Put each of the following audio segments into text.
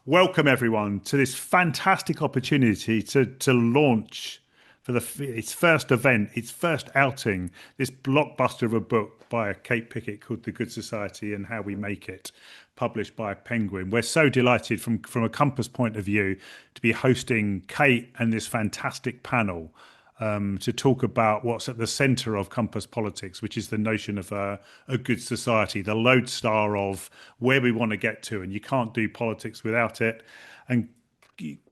welcome everyone to this fantastic opportunity to launch for its first event, its first outing, this blockbuster of a book by Kate Pickett called The Good Society and How We Make It, published by Penguin. We're so delighted from a Compass point of view to be hosting Kate and this fantastic panel to talk about what's at the centre of Compass politics, which is the notion of a good society, the lodestar of where we want to get to. And you can't do politics without it. And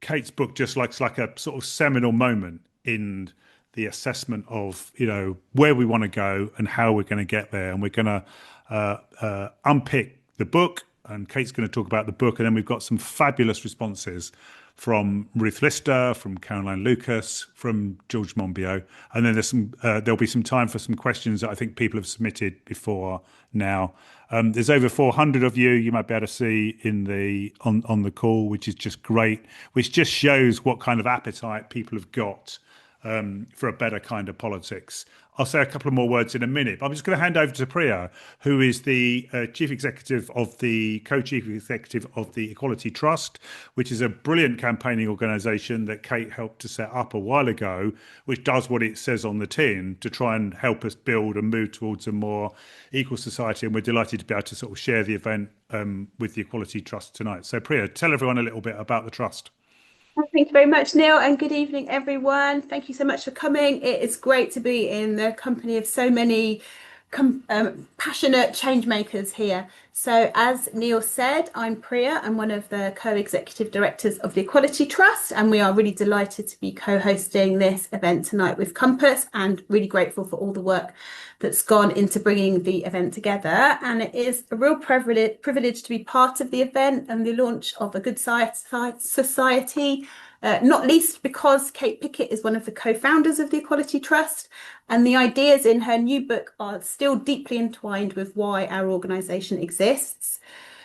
Kate's book just looks like a sort of seminal moment in the assessment of, where we want to go and how we're going to get there. And we're going to unpick the book, and Kate's going to talk about the book. And then we've got some fabulous responses from Ruth, from Caroline Lucas, from George Monbiot, and then there'll be some time for some questions that I think people have submitted before now. There's over 400 of you. You might be able to see on the call, which is just great, which just shows what kind of appetite people have got for a better kind of politics. I'll say a couple of more words in a minute, but I'm just going to hand over to Priya, who is the co-chief executive of the Equality Trust, which is a brilliant campaigning organisation that Kate helped to set up a while ago, which does what it says on the tin to try and help us build and move towards a more equal society. And we're delighted to be able to sort of share the event with the Equality Trust tonight. So Priya, tell everyone a little bit about the Trust. Thank you very much, Neil, and good evening, everyone. Thank you so much for coming. It is great to be in the company of so many passionate change makers here. So as Neil said, I'm Priya. I'm one of the co-executive directors of the Equality Trust, and we are really delighted to be co-hosting this event tonight with Compass, and really grateful for all the work that's gone into bringing the event together. And it is a real privilege to be part of the event and the launch of a good society, not least because Kate Pickett is one of the co-founders of the Equality Trust, and the ideas in her new book are still deeply entwined with why our organisation exists.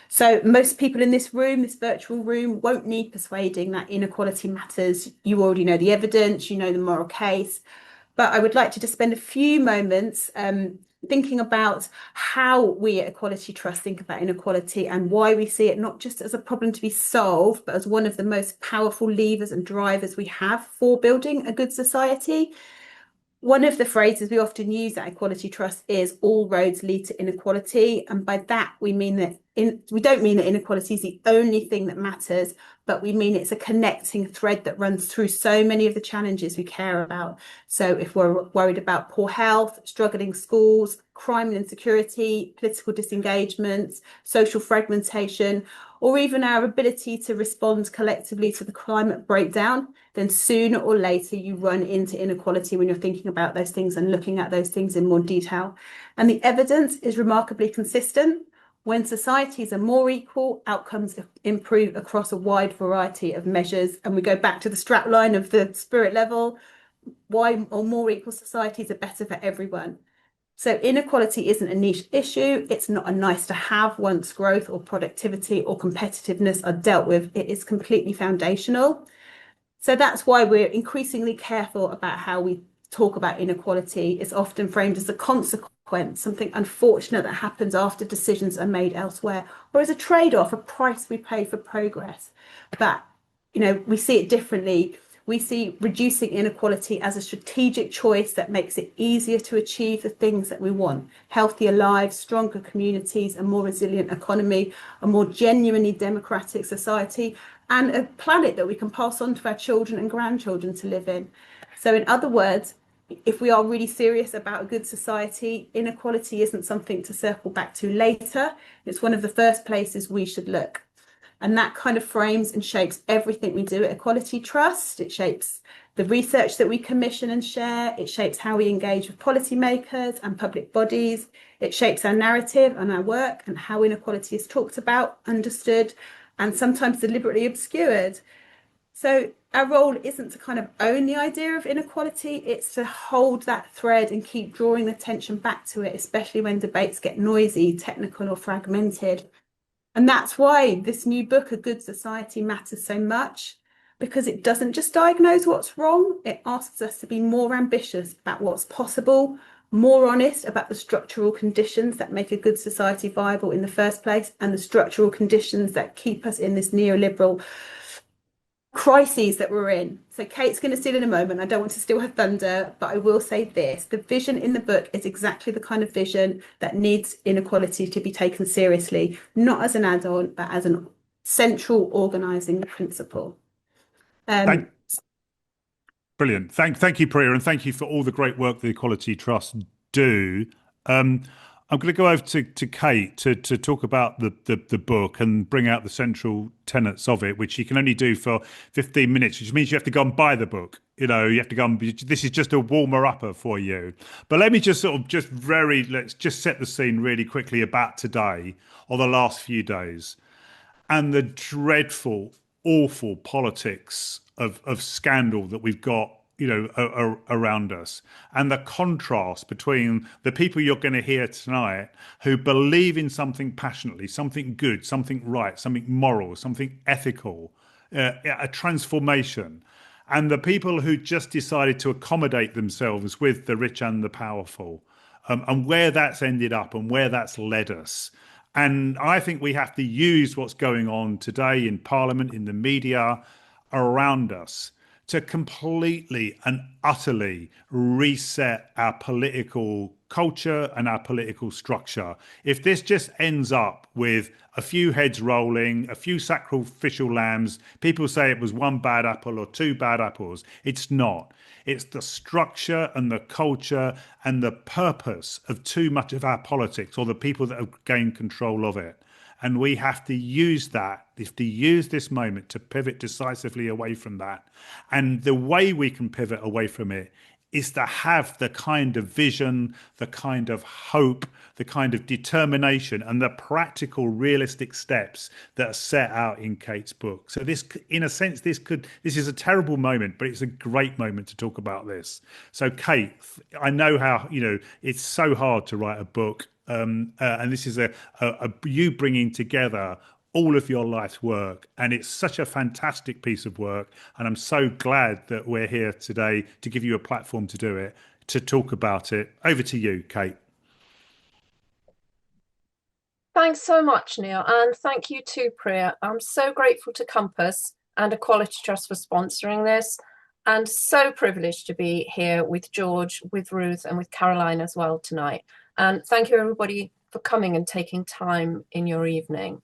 So most people in this room, this virtual room, won't need persuading that inequality matters. You already know the evidence, you know the moral case. But I would like to just spend a few moments thinking about how we at Equality Trust think about inequality and why we see it not just as a problem to be solved, but as one of the most powerful levers and drivers we have for building a good society. One of the phrases we often use at Equality Trust is all roads lead to inequality. And by that, we mean that we don't mean that inequality is the only thing that matters, but we mean it's a connecting thread that runs through so many of the challenges we care about. So if we're worried about poor health, struggling schools, crime and insecurity, political disengagement, social fragmentation, or even our ability to respond collectively to the climate breakdown, then sooner or later you run into inequality when you're thinking about those things and looking at those things in more detail. And the evidence is remarkably consistent. When societies are more equal, outcomes improve across a wide variety of measures. And we go back to the strap line of the spirit level. Why or more equal societies are better for everyone. So inequality isn't a niche issue. It's not a nice to have once growth or productivity or competitiveness are dealt with. It is completely foundational. So that's why we're increasingly careful about how we talk about inequality. It's often framed as a consequence, something unfortunate that happens after decisions are made elsewhere, or as a trade-off, a price we pay for progress. But, we see it differently. We see reducing inequality as a strategic choice that makes it easier to achieve the things that we want: healthier lives, stronger communities, a more resilient economy, a more genuinely democratic society, and a planet that we can pass on to our children and grandchildren to live in. So in other words, if we are really serious about a good society, inequality isn't something to circle back to later. It's one of the first places we should look. And that kind of frames and shapes everything we do at Equality Trust. It shapes the research that we commission and share. It shapes how we engage with policymakers and public bodies. It shapes our narrative and our work and how inequality is talked about, understood, and sometimes deliberately obscured. So our role isn't to kind of own the idea of inequality, it's to hold that thread and keep drawing the attention back to it, especially when debates get noisy, technical, or fragmented. And that's why this new book, A Good Society, matters so much, because it doesn't just diagnose what's wrong, it asks us to be more ambitious about what's possible, more honest about the structural conditions that make a good society viable in the first place, and the structural conditions that keep us in this neoliberal crises that we're in. So Kate's going to steal in a moment. I don't want to steal her thunder, but I will say this. The vision in the book is exactly the kind of vision that needs inequality to be taken seriously, not as an add-on, but as a central organising principle. Thank, brilliant. Thank you, Priya, and thank you for all the great work the Equality Trust do. I'm going to go over to Kate to talk about the book and bring out the central tenets of it, which you can only do for 15 minutes, which means you have to go and buy the book. You know, you have to go and, this is just a warmer-upper for you. But let me just let's just set the scene really quickly about today or the last few days and the dreadful, awful politics of scandal that we've got, you know, around us, and the contrast between the people you're going to hear tonight who believe in something passionately, something good, something right, something moral, something ethical, a transformation, and the people who just decided to accommodate themselves with the rich and the powerful, and where that's ended up and where that's led us. And I think we have to use what's going on today in Parliament, in the media, around us to completely and utterly reset our political culture and our political structure. If this just ends up with a few heads rolling, a few sacrificial lambs, people say it was one bad apple or two bad apples. It's not. It's the structure and the culture and the purpose of too much of our politics, or the people that have gained control of it. And we have to use this moment to pivot decisively away from that. And the way we can pivot away from it is to have the kind of vision, the kind of hope, the kind of determination, and the practical, realistic steps that are set out in Kate's book. So this, in a sense, this is a terrible moment, but it's a great moment to talk about this. So Kate, I know how, you know, it's so hard to write a book. And this is a you bringing together all of your life's work, and it's such a fantastic piece of work, and I'm so glad that we're here today to give you a platform to do it, to talk about it. Over to you, Kate. Thanks so much, Neil, and thank you too, Priya. I'm so grateful to Compass and Equality Trust for sponsoring this, and so privileged to be here with George, with Ruth, and with Caroline as well tonight. And thank you, everybody, for coming and taking time in your evening.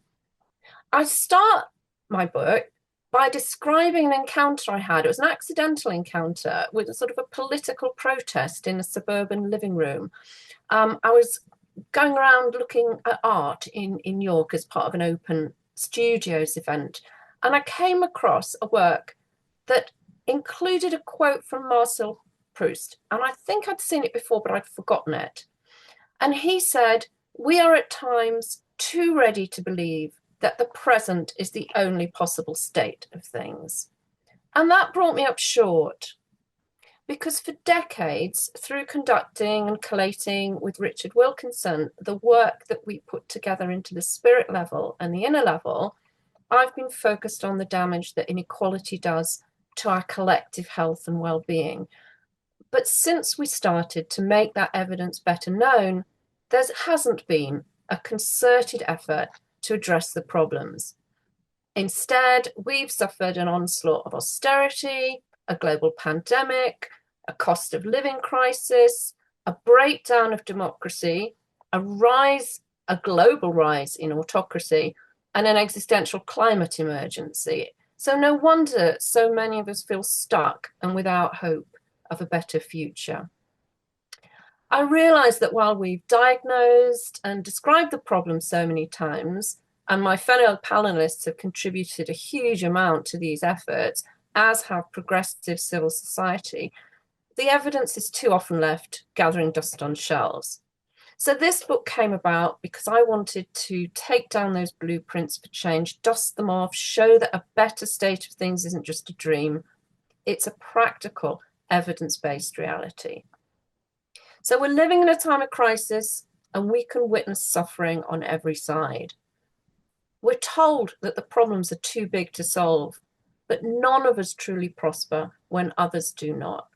I start my book by describing an encounter I had. It was an accidental encounter with a sort of a political protest in a suburban living room. I was going around looking at art in York as part of an open studios event, and I came across a work that included a quote from Marcel Proust, and I think I'd seen it before, but I'd forgotten it. And he said, "We are at times too ready to believe that the present is the only possible state of things." And that brought me up short, because for decades, through conducting and collating with Richard Wilkinson, the work that we put together into the spirit level and the inner level, I've been focused on the damage that inequality does to our collective health and well-being. But since we started to make that evidence better known, there hasn't been a concerted effort to address the problems. Instead, we've suffered an onslaught of austerity, a global pandemic, a cost of living crisis, a breakdown of democracy, a global rise in autocracy, and an existential climate emergency. So no wonder so many of us feel stuck and without hope of a better future. I realise that while we've diagnosed and described the problem so many times, and my fellow panelists have contributed a huge amount to these efforts, as have progressive civil society, the evidence is too often left gathering dust on shelves. So this book came about because I wanted to take down those blueprints for change, dust them off, show that a better state of things isn't just a dream. It's a practical, evidence-based reality. So we're living in a time of crisis, and we can witness suffering on every side. We're told that the problems are too big to solve, but none of us truly prosper when others do not.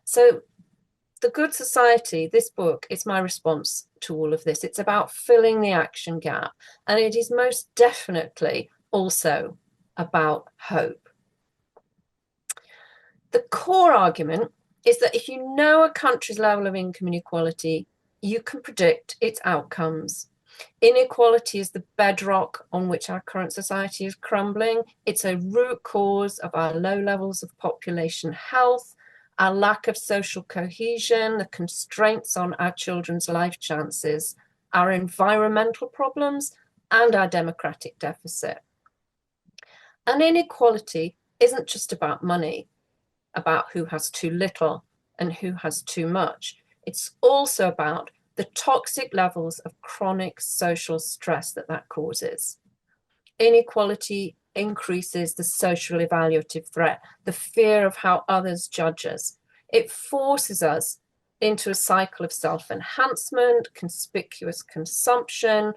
So The Good Society, this book, is my response to all of this. It's about filling the action gap, and it is most definitely also about hope. The core argument is that if you know a country's level of income inequality, you can predict its outcomes. Inequality is the bedrock on which our current society is crumbling. It's a root cause of our low levels of population health, our lack of social cohesion, the constraints on our children's life chances, our environmental problems, and our democratic deficit. And inequality isn't just about money, about who has too little and who has too much. It's also about the toxic levels of chronic social stress that causes. Inequality increases the social evaluative threat, the fear of how others judge us. It forces us into a cycle of self-enhancement, conspicuous consumption,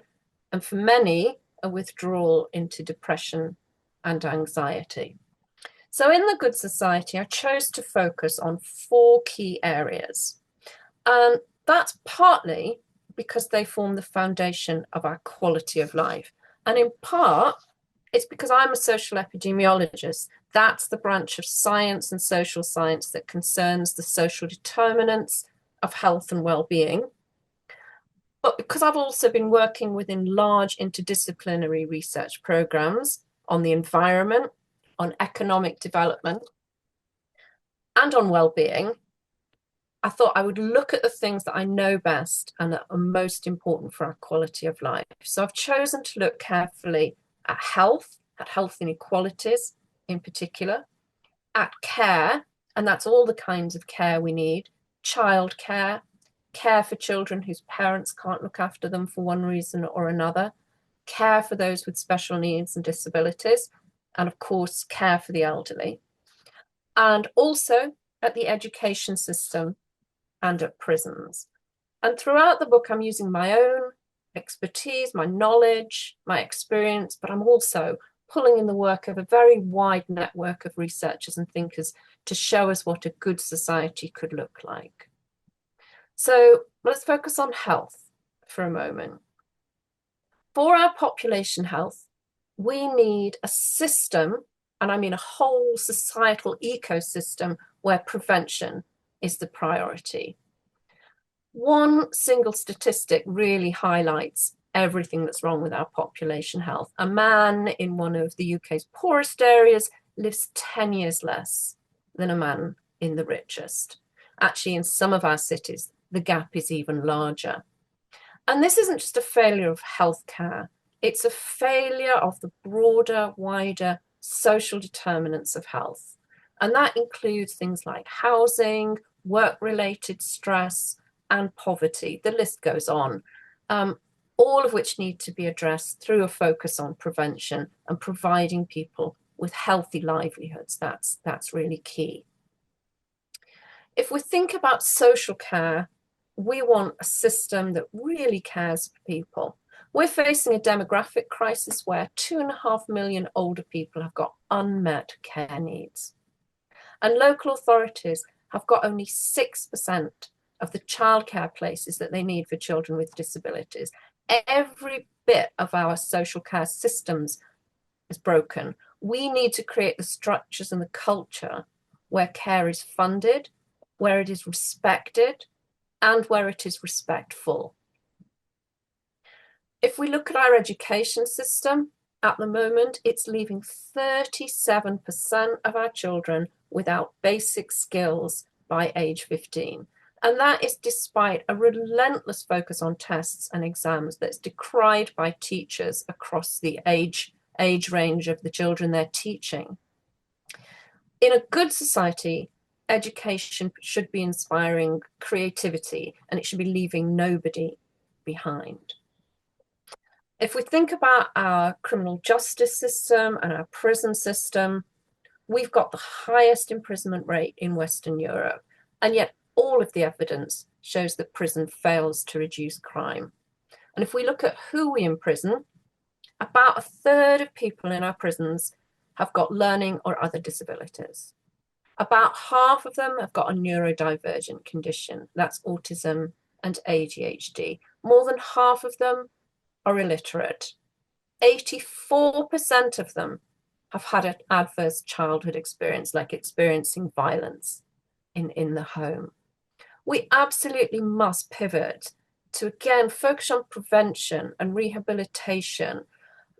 and for many, a withdrawal into depression and anxiety. So in The Good Society, I chose to focus on 4 key areas. And that's partly because they form the foundation of our quality of life. And in part, it's because I'm a social epidemiologist. That's the branch of science and social science that concerns the social determinants of health and well-being. But because I've also been working within large interdisciplinary research programs on the environment, on economic development, and on well-being, I thought I would look at the things that I know best and that are most important for our quality of life. So I've chosen to look carefully at health inequalities in particular, at care, and that's all the kinds of care we need, childcare, care for children whose parents can't look after them for one reason or another, care for those with special needs and disabilities, and of course, care for the elderly, and also at the education system and at prisons. And throughout the book, I'm using my own expertise, my knowledge, my experience, but I'm also pulling in the work of a very wide network of researchers and thinkers to show us what a good society could look like. So let's focus on health for a moment. For our population health, we need a system, and I mean a whole societal ecosystem where prevention is the priority. One single statistic really highlights everything that's wrong with our population health. A man in one of the UK's poorest areas lives 10 years less than a man in the richest. Actually, in some of our cities, the gap is even larger. And this isn't just a failure of healthcare, it's a failure of the broader, wider social determinants of health. And that includes things like housing, work-related stress, and poverty. The list goes on, all of which need to be addressed through a focus on prevention and providing people with healthy livelihoods. That's really key. If we think about social care, we want a system that really cares for people. We're facing a demographic crisis where 2.5 million older people have got unmet care needs. And local authorities have got only 6% of the childcare places that they need for children with disabilities. Every bit of our social care systems is broken. We need to create the structures and the culture where care is funded, where it is respected, and where it is respectful. If we look at our education system, at the moment, it's leaving 37% of our children without basic skills by age 15. And that is despite a relentless focus on tests and exams that's decried by teachers across the age range of the children they're teaching. In a good society, education should be inspiring creativity and it should be leaving nobody behind. If we think about our criminal justice system and our prison system, we've got the highest imprisonment rate in Western Europe, and yet all of the evidence shows that prison fails to reduce crime. And if we look at who we imprison, about 1/3 of people in our prisons have got learning or other disabilities. About half of them have got a neurodivergent condition. That's autism and ADHD. More than half of them are illiterate. 84% of them have had an adverse childhood experience, like experiencing violence in the home. We absolutely must pivot to, again, focus on prevention and rehabilitation.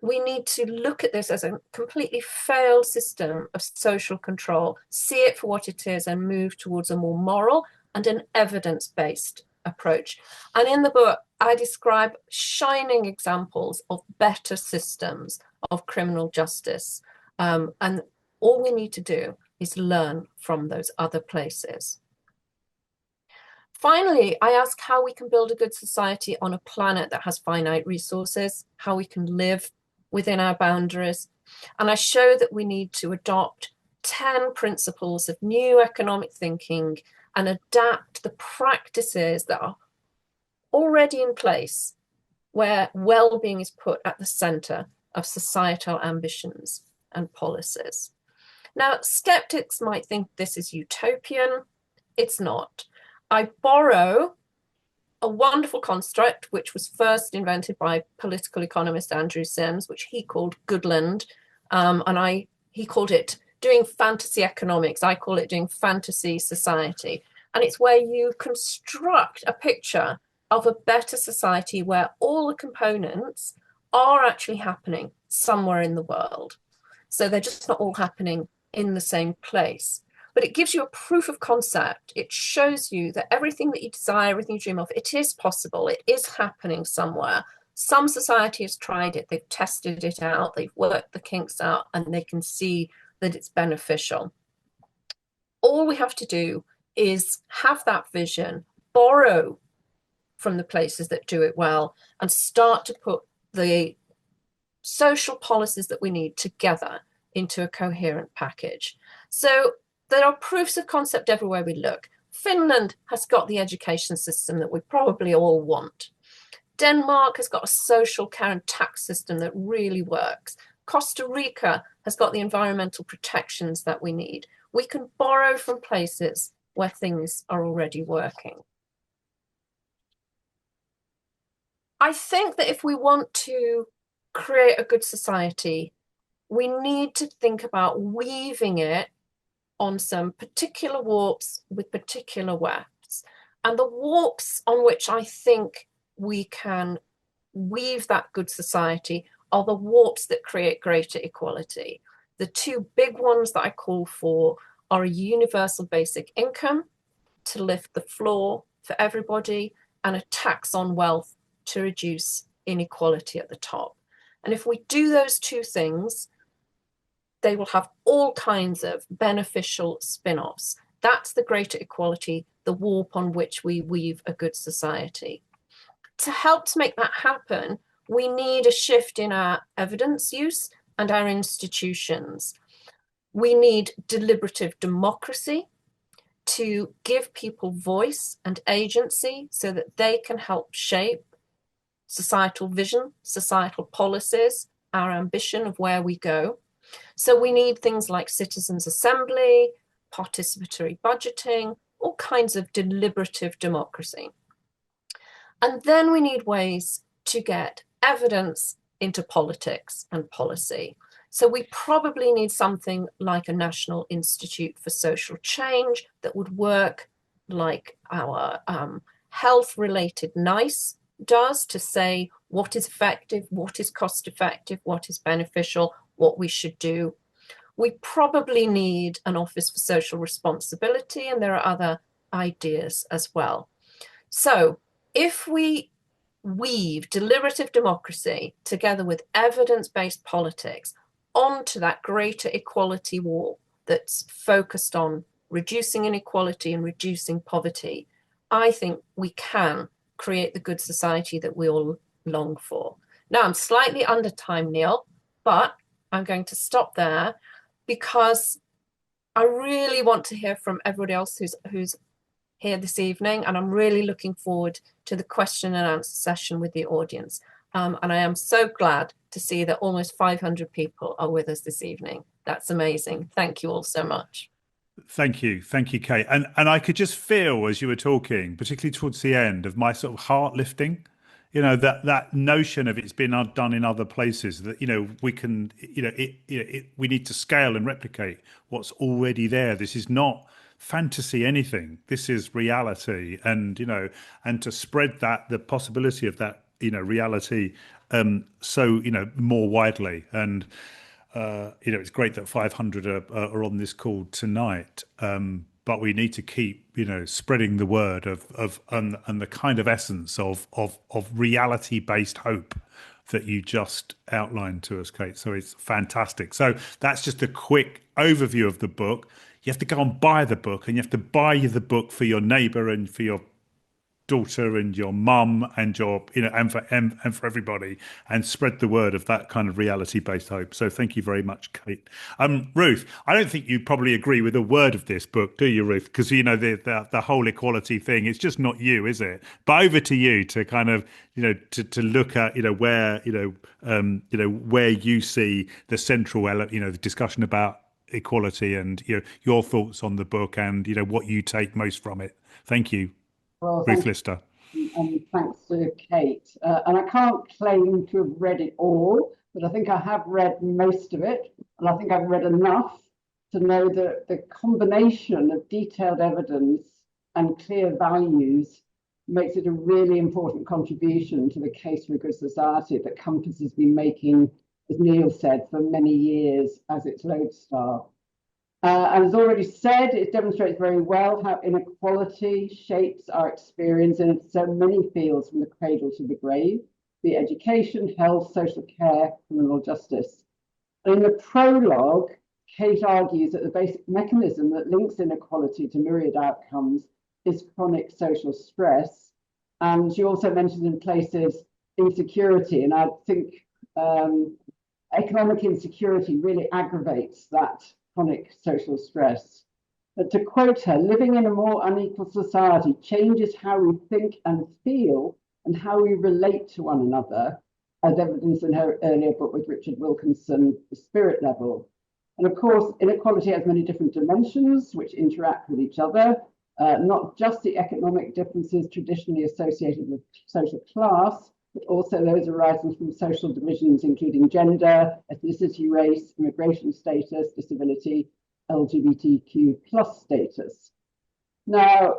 We need to look at this as a completely failed system of social control, see it for what it is, and move towards a more moral and an evidence-based approach. And in the book, I describe shining examples of better systems of criminal justice. And all we need to do is learn from those other places. Finally, I ask how we can build a good society on a planet that has finite resources, how we can live within our boundaries. And I show that we need to adopt 10 principles of new economic thinking and adapt the practices that are already in place, where well-being is put at the center of societal ambitions and policies. Now, skeptics might think this is utopian. It's not. I borrow a wonderful construct which was first invented by political economist Andrew Sims, which he called Goodland, and he called it doing fantasy economics. I call it doing fantasy society. And it's where you construct a picture of a better society where all the components are actually happening somewhere in the world. So they're just not all happening in the same place. But it gives you a proof of concept. It shows you that everything that you desire, everything you dream of, it is possible. It is happening somewhere. Some society has tried it. They've tested it out. They've worked the kinks out, and they can see that it's beneficial. All we have to do is have that vision, borrow from the places that do it well, and start to put the social policies that we need together into a coherent package. So there are proofs of concept everywhere we look. Finland has got the education system that we probably all want. Denmark has got a social care and tax system that really works. Costa Rica has got the environmental protections that we need. We can borrow from places where things are already working. I think that if we want to create a good society, we need to think about weaving it on some particular warps with particular wefts. And the warps on which I think we can weave that good society are the warps that create greater equality. The two big ones that I call for are a universal basic income to lift the floor for everybody, and a tax on wealth to reduce inequality at the top. And if we do those two things, they will have all kinds of beneficial spin-offs. That's the greater equality, the warp on which we weave a good society. To help to make that happen, we need a shift in our evidence use and our institutions. We need deliberative democracy to give people voice and agency so that they can help shape societal vision, societal policies, our ambition of where we go. So we need things like citizens' assembly, participatory budgeting, all kinds of deliberative democracy. And then we need ways to get evidence into politics and policy. So we probably need something like a National Institute for Social Change that would work like our health-related NICE does, to say what is effective, what is cost effective, what is beneficial, what we should do. We probably need an Office for Social Responsibility, and there are other ideas as well. So if we weave deliberative democracy together with evidence-based politics onto that greater equality wall that's focused on reducing inequality and reducing poverty, I think we can create the good society that we all long for. Now, I'm slightly under time, Neil, but I'm going to stop there because I really want to hear from everybody else who's here this evening, and I'm really looking forward to the question and answer session with the audience. And I am so glad to see that almost 500 people are with us this evening. That's amazing. Thank you all so much. Thank you, Kate. And I could just feel as you were talking, particularly towards the end, of my sort of heart lifting. That notion of it's been done in other places, that we can, we need to scale and replicate what's already there. This is not fantasy anything. This is reality, and to spread the possibility of that reality, so more widely. And it's great that 500 are on this call tonight, but we need to keep, spreading the word and the kind of essence of reality-based hope that you just outlined to us, Kate. So it's fantastic. So that's just a quick overview of the book. You have to go and buy the book, and you have to buy the book for your neighbour and for your daughter and your mum and and for everybody, and spread the word of that kind of reality-based hope. So thank you very much, Kate. Ruth, I don't think you probably agree with a word of this book, do you, Ruth? Because the whole equality thing, it's just not you, is it? But over to you to kind of to look at where where you see the central the discussion about equality, and your thoughts on the book, and what you take most from it. Thank you. Well, Ruth Lister. And thanks to Kate. And I can't claim to have read it all, but I think I have read most of it. And I think I've read enough to know that the combination of detailed evidence and clear values makes it a really important contribution to the case for a good society that Compass has been making, as Neil said, for many years as its lodestar. And as already said, it demonstrates very well how inequality shapes our experience in so many fields, from the cradle to the grave, be it education, health, social care, criminal justice. And in the prologue, Kate argues that the basic mechanism that links inequality to myriad outcomes is chronic social stress. And she also mentions in places insecurity, and I think economic insecurity really aggravates that chronic social stress. But to quote her, living in a more unequal society changes how we think and feel and how we relate to one another, as evidenced in her earlier book with Richard Wilkinson, The Spirit Level. And of course, inequality has many different dimensions which interact with each other, not just the economic differences traditionally associated with social class, but also those arising from social divisions, including gender, ethnicity, race, immigration status, disability, LGBTQ+ status. Now,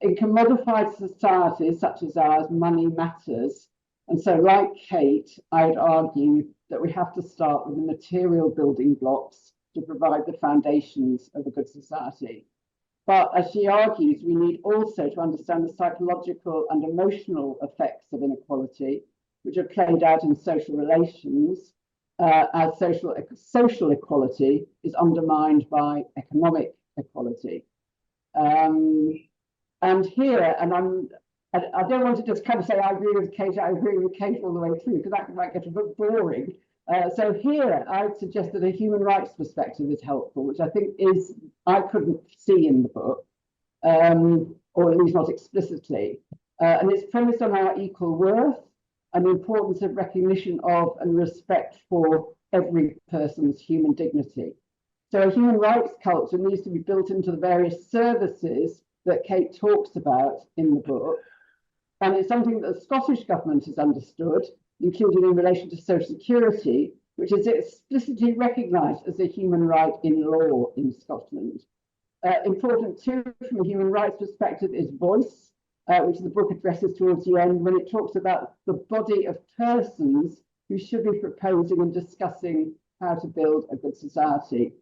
in commodified societies such as ours, money matters. And so, like Kate, I'd argue that we have to start with the material building blocks to provide the foundations of a good society. But as she argues, we need also to understand the psychological and emotional effects of inequality, which are played out in social relations, as social equality is undermined by economic equality. And here, and I don't want to just kind of say I agree with Kate all the way through, because that might get a bit boring. So here, I'd suggest that a human rights perspective is helpful, which I think I couldn't see in the book, or at least not explicitly. And it's premised on our equal worth and the importance of recognition of and respect for every person's human dignity. So a human rights culture needs to be built into the various services that Kate talks about in the book. And it's something that the Scottish government has understood, including in relation to social security, which is explicitly recognised as a human right in law in Scotland. Important too, from a human rights perspective, is voice, which the book addresses towards the end when it talks about the body of persons who should be proposing and discussing how to build a good society.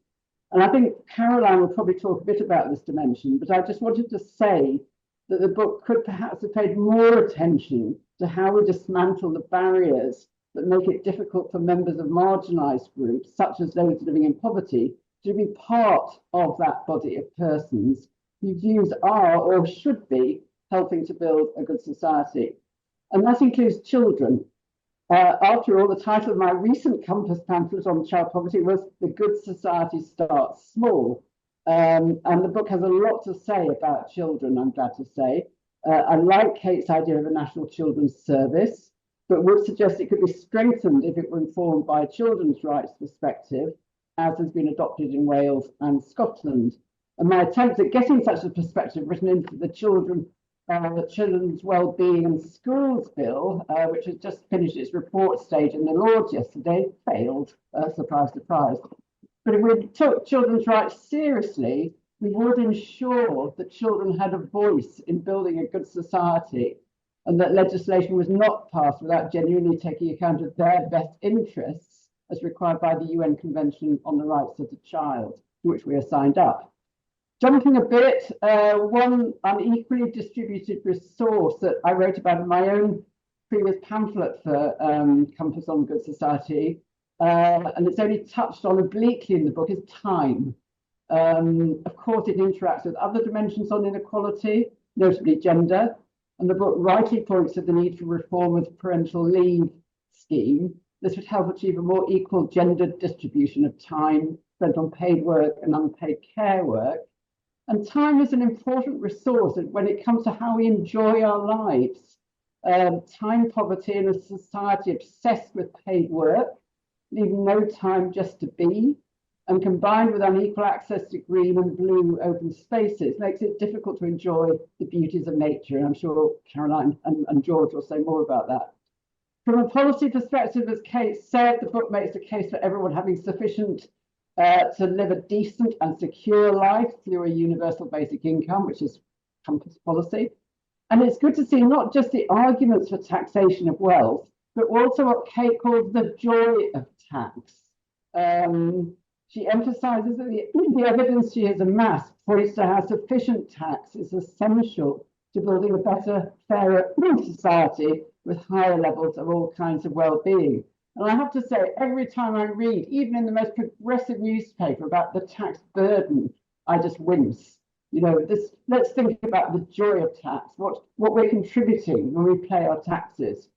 And I think Caroline will probably talk a bit about this dimension, but I just wanted to say that the book could perhaps have paid more attention to how we dismantle the barriers that make it difficult for members of marginalised groups, such as those living in poverty, to be part of that body of persons whose views are or should be helping to build a good society. And that includes children. After all, the title of my recent Compass pamphlet on child poverty was The Good Society Starts Small. And the book has a lot to say about children, I'm glad to say. I like Kate's idea of a national children's service, but would suggest it could be strengthened if it were informed by a children's rights perspective, as has been adopted in Wales and Scotland. And my attempt at getting such a perspective written into the Children's Wellbeing and Schools Bill, which has just finished its report stage in the Lords yesterday, failed. Surprise, surprise. But if we took children's rights seriously, we would ensure that children had a voice in building a good society, and that legislation was not passed without genuinely taking account of their best interests, as required by the UN Convention on the Rights of the Child, to which we are signed up. Jumping a bit, one unequally distributed resource that I wrote about in my own previous pamphlet for Compass on Good Society, and it's only touched on obliquely in the book, is time. Of course, it interacts with other dimensions on inequality, notably gender, and the book rightly points to the need for reform of the parental leave scheme. This would help achieve a more equal gendered distribution of time spent on paid work and unpaid care work. And time is an important resource when it comes to how we enjoy our lives. Time poverty in a society obsessed with paid work, leaving no time just to be, and combined with unequal access to green and blue open spaces, makes it difficult to enjoy the beauties of nature. And I'm sure Caroline and George will say more about that. From a policy perspective, as Kate said, the book makes a case for everyone having sufficient to live a decent and secure life through a universal basic income, which is Compass policy. And it's good to see not just the arguments for taxation of wealth, but also what Kate calls the joy of tax. She emphasizes that the evidence she has amassed points to how sufficient tax is essential to building a better, fairer society with higher levels of all kinds of well-being. And I have to say, every time I read, even in the most progressive newspaper, about the tax burden, I just wince. You know, let's think about the joy of tax, what we're contributing when we pay our taxes.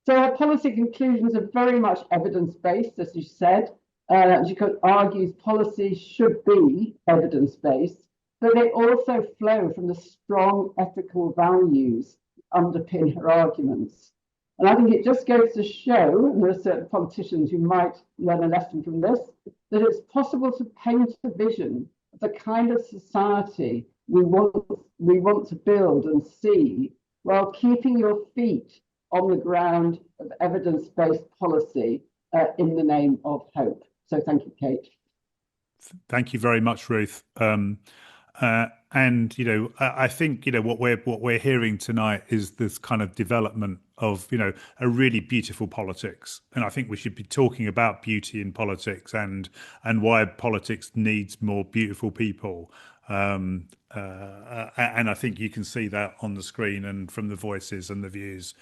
So our policy conclusions are very much evidence-based, as you said. She argues policy should be evidence-based, but they also flow from the strong ethical values that underpin her arguments. And I think it just goes to show, and there are certain politicians who might learn a lesson from this, that it's possible to paint a vision of the kind of society we want to build and see, while keeping your feet on the ground of evidence-based policy in the name of hope. So thank you, Kate. Thank you very much, Ruth. And I think what we're hearing tonight is this kind of development of a really beautiful politics, and I think we should be talking about beauty in politics and why politics needs more beautiful people. And I think you can see that on the screen and from the voices and the views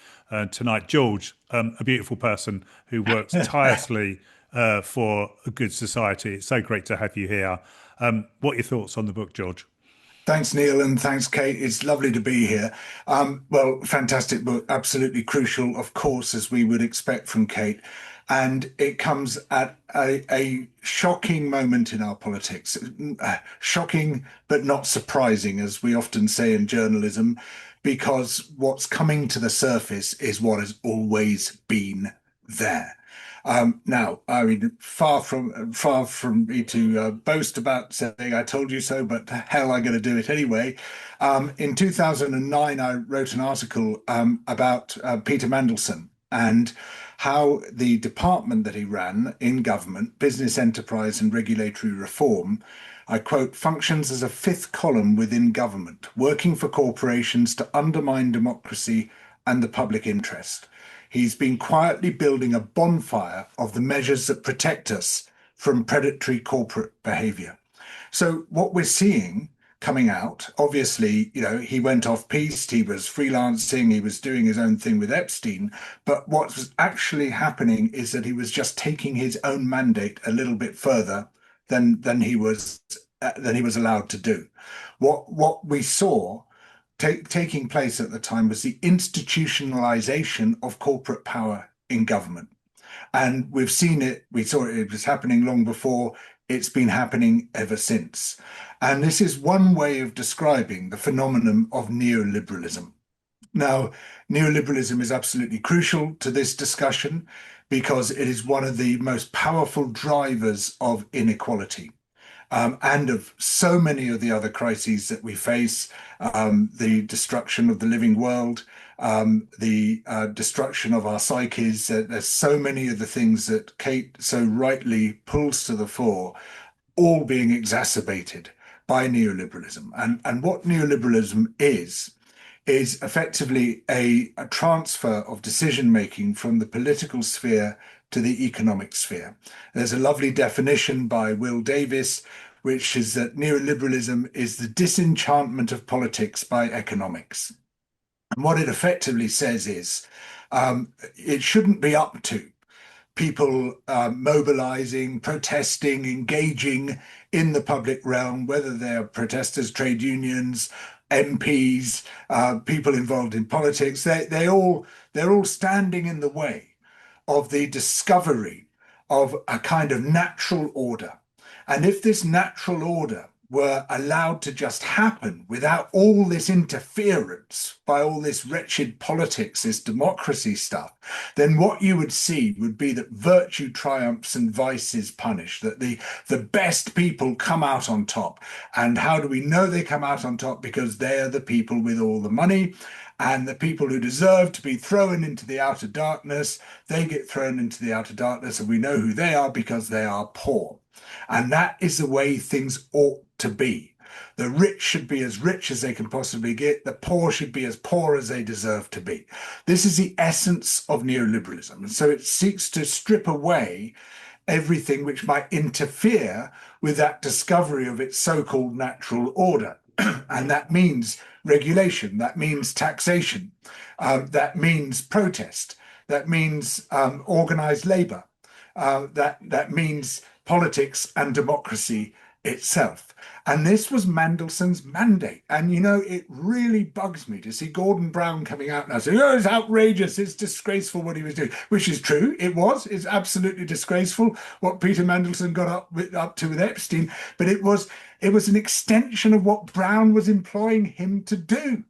tonight. George, a beautiful person who works tirelessly for a good society. It's so great to have you here. What are your thoughts on the book, George? Thanks, Neil, and thanks, Kate. It's lovely to be here. Well, fantastic book, absolutely crucial, of course, as we would expect from Kate. And it comes at a shocking moment in our politics. Shocking, but not surprising, as we often say in journalism, because what's coming to the surface is what has always been there. Now, I mean, far from me to boast about saying I told you so, but hell, I'm going to do it anyway. In 2009, I wrote an article about Peter Mandelson and how the department that he ran in government, business enterprise and regulatory reform, I quote, functions as a fifth column within government, working for corporations to undermine democracy and the public interest. He's been quietly building a bonfire of the measures that protect us from predatory corporate behavior. So what we're seeing coming out, obviously, he went off-piste, he was freelancing, he was doing his own thing with Epstein. But what was actually happening is that he was just taking his own mandate a little bit further than he was allowed to do. What we saw taking place at the time was the institutionalization of corporate power in government. And we've seen it, we saw it was happening long before, it's been happening ever since. And this is one way of describing the phenomenon of neoliberalism. Now, neoliberalism is absolutely crucial to this discussion because it is one of the most powerful drivers of inequality. and of so many of the other crises that we face, the destruction of the living world, the destruction of our psyches. There's so many of the things that Kate so rightly pulls to the fore, all being exacerbated by neoliberalism. And what neoliberalism is effectively a transfer of decision making from the political sphere to the economic sphere. There's a lovely definition by Will Davis, which is that neoliberalism is the disenchantment of politics by economics. And what it effectively says is it shouldn't be up to people mobilizing, protesting, engaging in the public realm, whether they're protesters, trade unions, MPs, people involved in politics. They're all standing in the way of the discovery of a kind of natural order. And if this natural order were allowed to just happen without all this interference by all this wretched politics, this democracy stuff, then what you would see would be that virtue triumphs and vice is punished, that the best people come out on top. And how do we know they come out on top? Because they are the people with all the money, and the people who deserve to be thrown into the outer darkness, they get thrown into the outer darkness, and we know who they are because they are poor. And that is the way things ought to be. The rich should be as rich as they can possibly get. The poor should be as poor as they deserve to be. This is the essence of neoliberalism. And so it seeks to strip away everything which might interfere with that discovery of its so-called natural order. And that means regulation, that means taxation, that means protest, that means organized labor, that means politics and democracy itself. And this was Mandelson's mandate. And, you know, it really bugs me to see Gordon Brown coming out now saying, oh, it's outrageous, it's disgraceful what he was doing, which is true. It was. It's absolutely disgraceful what Peter Mandelson got up to with Epstein. But it was an extension of what Brown was employing him to do.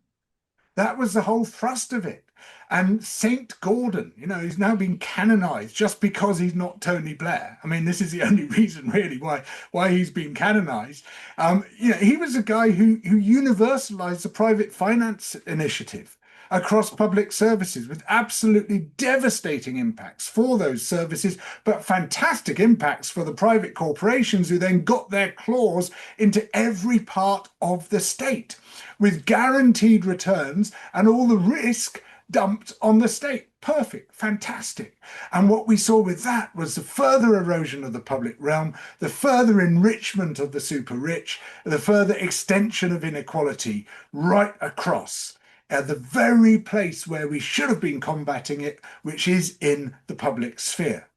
That was the whole thrust of it. And Saint Gordon, you know, he's now been canonized just because he's not Tony Blair. I mean, this is the only reason really why he's been canonized. You know, he was a guy who universalized the private finance initiative across public services with absolutely devastating impacts for those services, but fantastic impacts for the private corporations who then got their claws into every part of the state with guaranteed returns and all the risk dumped on the state. Perfect, fantastic. And what we saw with that was the further erosion of the public realm, the further enrichment of the super rich, the further extension of inequality right across the very place where we should have been combating it, which is in the public sphere.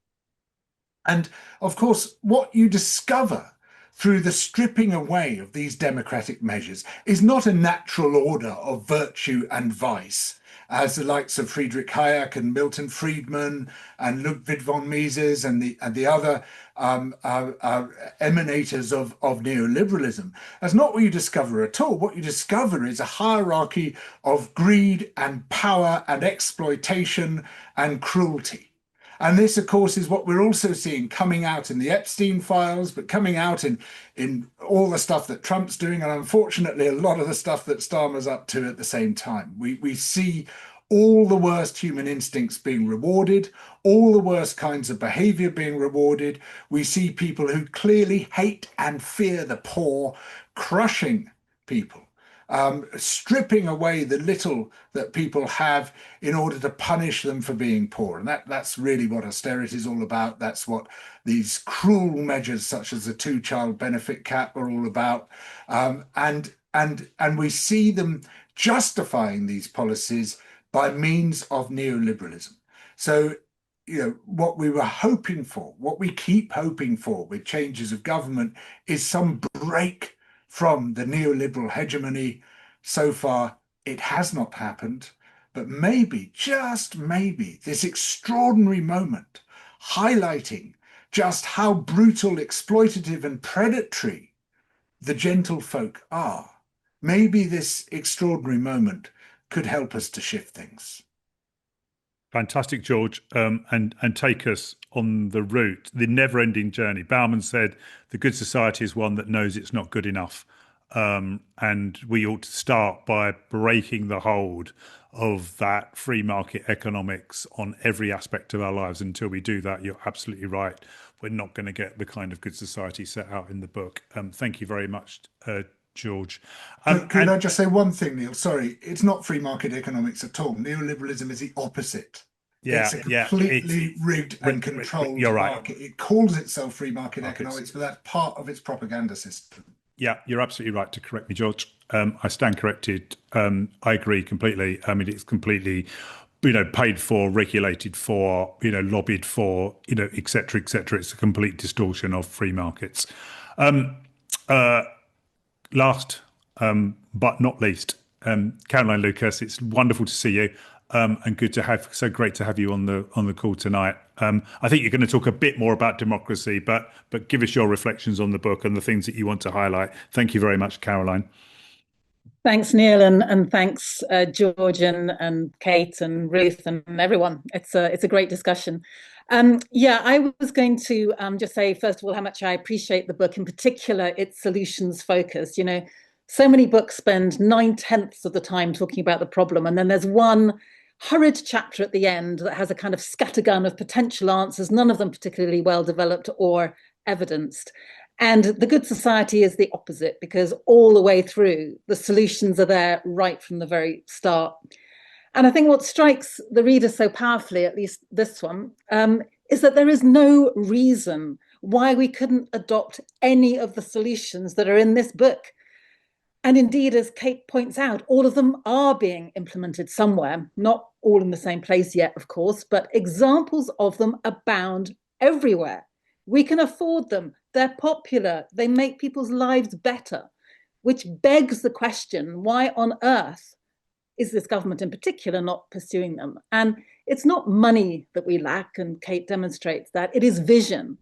And of course, what you discover through the stripping away of these democratic measures is not a natural order of virtue and vice, as the likes of Friedrich Hayek and Milton Friedman and Ludwig von Mises and the other emanators of neoliberalism. That's not what you discover at all. What you discover is a hierarchy of greed and power and exploitation and cruelty. And this, of course, is what we're also seeing coming out in the Epstein files, but coming out in all the stuff that Trump's doing, and unfortunately, a lot of the stuff that Starmer's up to at the same time. We see all the worst human instincts being rewarded, all the worst kinds of behavior being rewarded. We see people who clearly hate and fear the poor, crushing people. Stripping away the little that people have in order to punish them for being poor. And that's really what austerity is all about. That's what these cruel measures such as the two-child benefit cap are all about. And we see them justifying these policies by means of neoliberalism. So, you know, what we were hoping for, what we keep hoping for with changes of government is some break from the neoliberal hegemony. So far, it has not happened, but maybe, just maybe, this extraordinary moment highlighting just how brutal, exploitative, and predatory the gentlefolk are. Maybe this extraordinary moment could help us to shift things. Fantastic, George, and take us on the route, the never-ending journey. Bauman said the good society is one that knows it's not good enough, and we ought to start by breaking the hold of that free market economics on every aspect of our lives. Until we do that, you're absolutely right. We're not going to get the kind of good society set out in the book. Thank you very much, George. Could I just say one thing, Neil? Sorry, it's not free market economics at all. Neoliberalism is the opposite. It's a completely rigged and controlled market. It calls itself free market economics, but that's part of its propaganda system. Yeah, you're absolutely right to correct me, George. I stand corrected. I agree completely. I mean, it's completely, paid for, regulated for, lobbied for, et cetera, et cetera. It's a complete distortion of free markets. Last but not least, Caroline Lucas, it's wonderful to see you, and great to have you on the call tonight. I think you're going to talk a bit more about democracy, but give us your reflections on the book and the things that you want to highlight. Thank you very much, Caroline. Thanks, Neil, and thanks, George and Kate and Ruth and everyone. It's a great discussion. I was going to just say, first of all, how much I appreciate the book, in particular, its solutions focus. So many books spend 9/10 of the time talking about the problem, and then there's one hurried chapter at the end that has a kind of scattergun of potential answers, none of them particularly well developed or evidenced. And the good society is the opposite, because all the way through, the solutions are there right from the very start. And I think what strikes the reader so powerfully, at least this one, is that there is no reason why we couldn't adopt any of the solutions that are in this book. And indeed, as Kate points out, all of them are being implemented somewhere, not all in the same place yet, of course, but examples of them abound everywhere. We can afford them. They're popular. They make people's lives better, which begs the question, why on earth is this government in particular not pursuing them? And it's not money that we lack, and Kate demonstrates that. It is vision.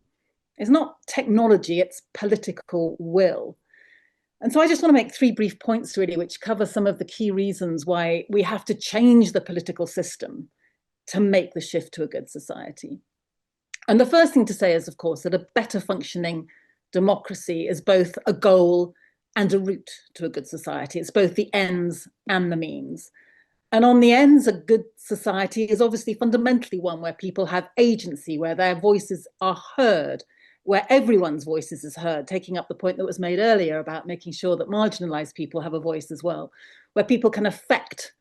It's not technology, it's political will. And so I just want to make 3 brief points, really, which cover some of the key reasons why we have to change the political system to make the shift to a good society. And the first thing to say is, of course, that a better functioning democracy is both a goal and a route to a good society. It's both the ends and the means. And on the ends, a good society is obviously fundamentally one where people have agency, where their voices are heard, where everyone's voices is heard, taking up the point that was made earlier about making sure that marginalized people have a voice as well, where people can affect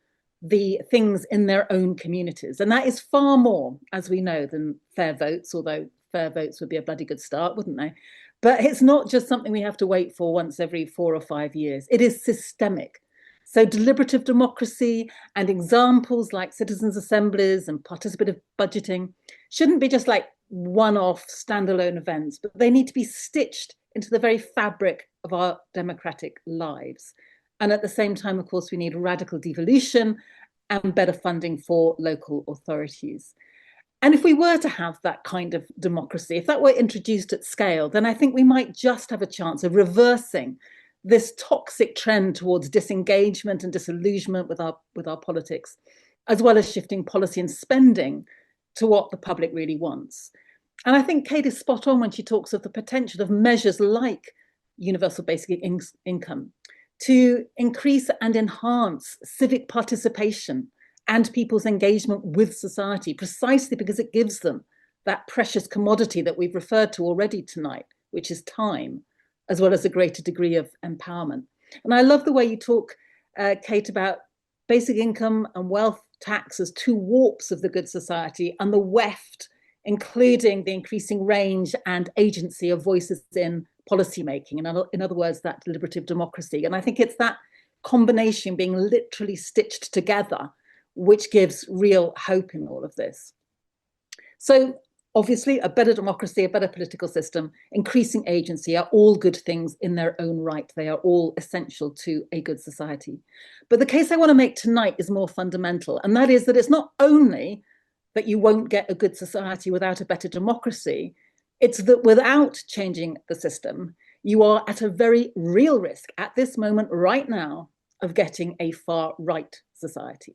the things in their own communities. And that is far more, as we know, than fair votes, although fair votes would be a bloody good start, wouldn't they? But it's not just something we have to wait for once every 4 or 5 years. It is systemic. So deliberative democracy and examples like citizens' assemblies and participative budgeting shouldn't be just like one-off standalone events, but they need to be stitched into the very fabric of our democratic lives. And at the same time, of course, we need radical devolution and better funding for local authorities. And if we were to have that kind of democracy, if that were introduced at scale, then I think we might just have a chance of reversing this toxic trend towards disengagement and disillusionment with our politics, as well as shifting policy and spending to what the public really wants. And I think Kate is spot on when she talks of the potential of measures like universal basic income to increase and enhance civic participation and people's engagement with society, precisely because it gives them that precious commodity that we've referred to already tonight, which is time, as well as a greater degree of empowerment. And I love the way you talk, Kate, about basic income and wealth tax as 2 warps of the good society, and the weft, including the increasing range and agency of voices in policymaking, in other words, that deliberative democracy. And I think it's that combination being literally stitched together which gives real hope in all of this. So obviously, a better democracy, a better political system, increasing agency are all good things in their own right. They are all essential to a good society. But the case I want to make tonight is more fundamental, and that is that it's not only that you won't get a good society without a better democracy, it's that without changing the system, you are at a very real risk at this moment right now of getting a far right society.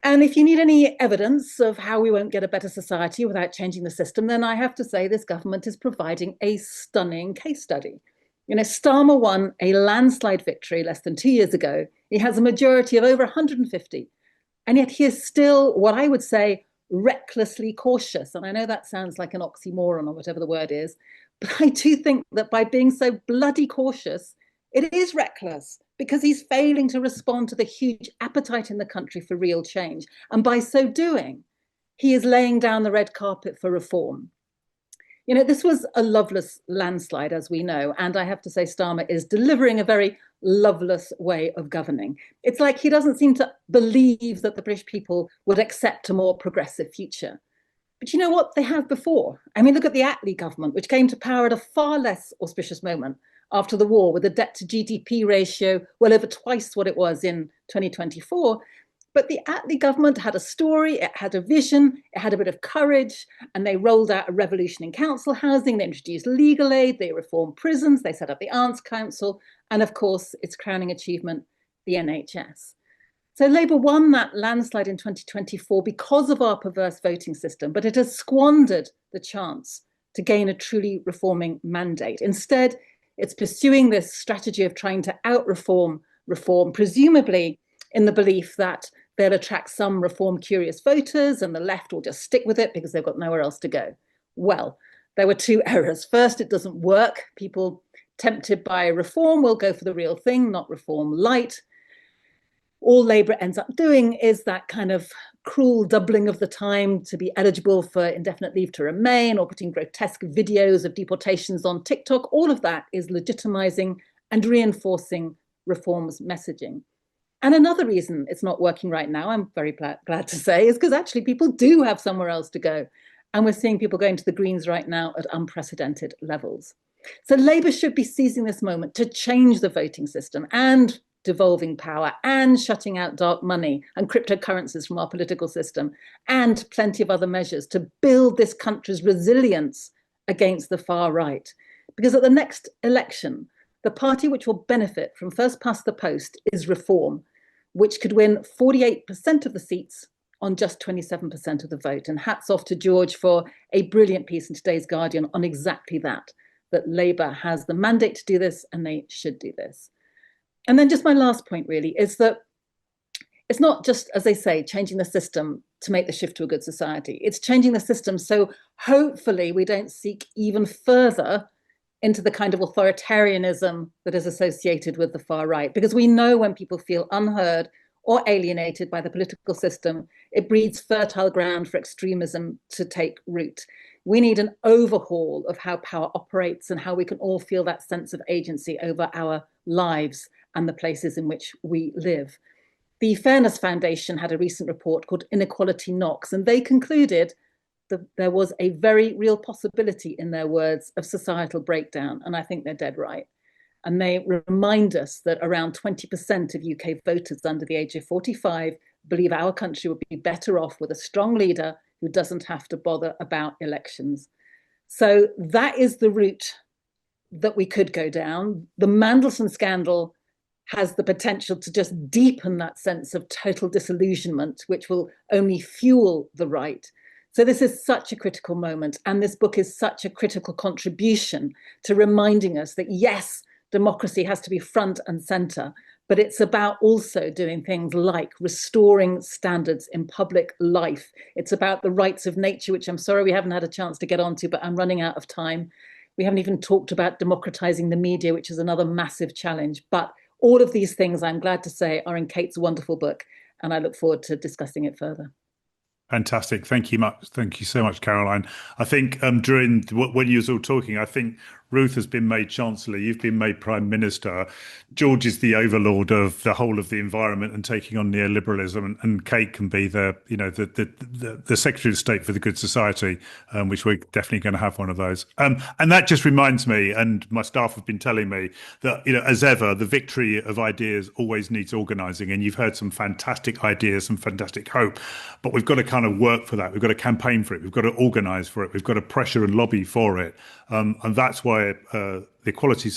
And if you need any evidence of how we won't get a better society without changing the system, then I have to say this government is providing a stunning case study. You know, Starmer won a landslide victory less than 2 years ago. He has a majority of over 150. And yet he is still what I would say recklessly cautious. And I know that sounds like an oxymoron or whatever the word is, but I do think that by being so bloody cautious, it is reckless because he's failing to respond to the huge appetite in the country for real change. And by so doing, he is laying down the red carpet for reform. You know, this was a loveless landslide, as we know. And I have to say, Starmer is delivering a very loveless way of governing. It's like he doesn't seem to believe that the British people would accept a more progressive future. But you know what? They have before. I mean, look at the Attlee government, which came to power at a far less auspicious moment after the war, with a debt to GDP ratio well over twice what it was in 2024. But the Attlee government had a story, it had a vision, it had a bit of courage, and they rolled out a revolution in council housing, they introduced legal aid, they reformed prisons, they set up the Arts Council, and of course, its crowning achievement, the NHS. So Labour won that landslide in 2024 because of our perverse voting system, but it has squandered the chance to gain a truly reforming mandate. Instead, it's pursuing this strategy of trying to out-reform reform, presumably in the belief that they'll attract some reform-curious voters and the left will just stick with it because they've got nowhere else to go. Well, there were two errors. First, it doesn't work. People tempted by reform will go for the real thing, not reform light. All Labour ends up doing is that kind of cruel doubling of the time to be eligible for indefinite leave to remain, or putting grotesque videos of deportations on TikTok. All of that is legitimising and reinforcing reform's messaging. And another reason it's not working right now, I'm very glad to say, is because actually people do have somewhere else to go. And we're seeing people going to the Greens right now at unprecedented levels. So Labour should be seizing this moment to change the voting system and devolving power and shutting out dark money and cryptocurrencies from our political system and plenty of other measures to build this country's resilience against the far right. Because at the next election, the party which will benefit from first past the post is Reform, which could win 48% of the seats on just 27% of the vote. And hats off to George for a brilliant piece in today's Guardian on exactly that Labour has the mandate to do this and they should do this. And then just my last point really is that it's not just, as they say, changing the system to make the shift to a good society. It's changing the system so hopefully we don't seek even further into the kind of authoritarianism that is associated with the far right. Because we know when people feel unheard or alienated by the political system, it breeds fertile ground for extremism to take root. We need an overhaul of how power operates and how we can all feel that sense of agency over our lives and the places in which we live. The Fairness Foundation had a recent report called Inequality Knocks, and they concluded that there was a very real possibility, in their words, of societal breakdown. And I think they're dead right. And they remind us that around 20% of UK voters under the age of 45 believe our country would be better off with a strong leader who doesn't have to bother about elections. So that is the route that we could go down. The Mandelson scandal has the potential to just deepen that sense of total disillusionment, which will only fuel the right. So this is such a critical moment. And this book is such a critical contribution to reminding us that, yes, democracy has to be front and center, but it's about also doing things like restoring standards in public life. It's about the rights of nature, which I'm sorry we haven't had a chance to get onto, but I'm running out of time. We haven't even talked about democratizing the media, which is another massive challenge. But all of these things, I'm glad to say, are in Kate's wonderful book, and I look forward to discussing it further. Fantastic. Thank you much. Thank you so much, Caroline. I think during when you was all talking, I think Ruth has been made Chancellor. You've been made Prime Minister. George is the overlord of the whole of the environment and taking on neoliberalism. And Kate can be the Secretary of State for the Good Society, which we're definitely going to have one of those. And that just reminds me, and my staff have been telling me that, as ever, the victory of ideas always needs organising. And you've heard some fantastic ideas, some fantastic hope, but we've got to kind of work for that. We've got to campaign for it. We've got to organise for it. We've got to pressure and lobby for it. And that's why the Equality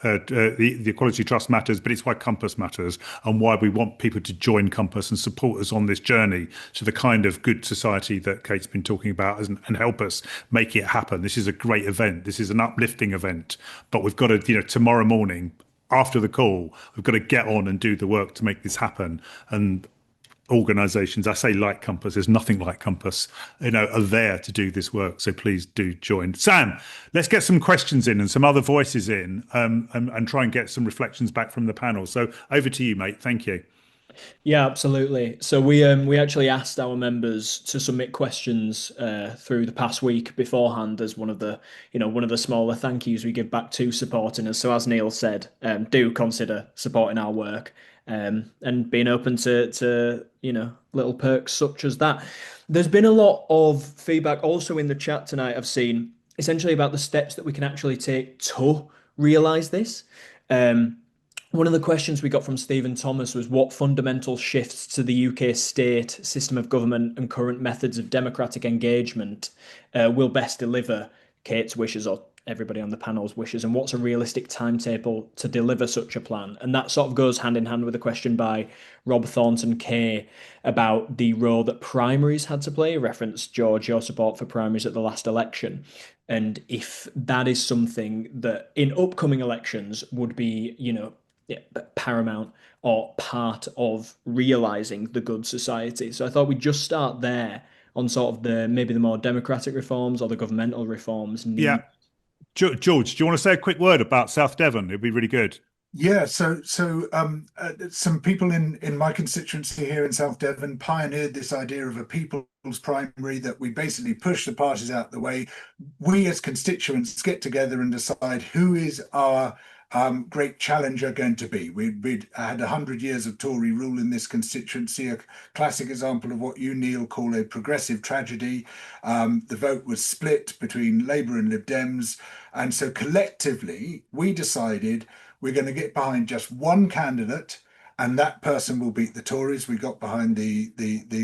the Equality Trust matters, but it's why Compass matters and why we want people to join Compass and support us on this journey to the kind of good society that Kate's been talking about and help us make it happen. This is a great event. This is an uplifting event, but we've got to, tomorrow morning after the call, we've got to get on and do the work to make this happen. And organizations, I say like Compass, there's nothing like Compass, are there to do this work. So please do join. Sam, let's get some questions in and some other voices in, and try and get some reflections back from the panel. So over to you, mate. Thank you. Yeah, absolutely. So we actually asked our members to submit questions through the past week beforehand as one of the smaller thank yous we give back to supporting us. So as Neil said, do consider supporting our work and being open to little perks such as that. There's been a lot of feedback also in the chat tonight I've seen, essentially about the steps that we can actually take to realise this. One of the questions we got from Stephen Thomas was what fundamental shifts to the UK state system of government and current methods of democratic engagement will best deliver Kate's wishes or everybody on the panel's wishes, and what's a realistic timetable to deliver such a plan? And that sort of goes hand in hand with a question by Rob Thornton Kay about the role that primaries had to play, reference George, your support for primaries at the last election. And if that is something that in upcoming elections would be, paramount or part of realizing the good society. So I thought we'd just start there on sort of maybe the more democratic reforms or the governmental reforms. Yeah. George, do you want to say a quick word about South Devon? It'd be really good. Yeah, so some people in my constituency here in South Devon pioneered this idea of a people's primary, that we basically push the parties out the way. We as constituents get together and decide who is our great challenger going to be. We'd had 100 years of Tory rule in this constituency, a classic example of what you, Neil, call a progressive tragedy. The vote was split between Labour and Lib Dems. And so collectively, we decided we're going to get behind just one candidate, and that person will beat the Tories. We got behind the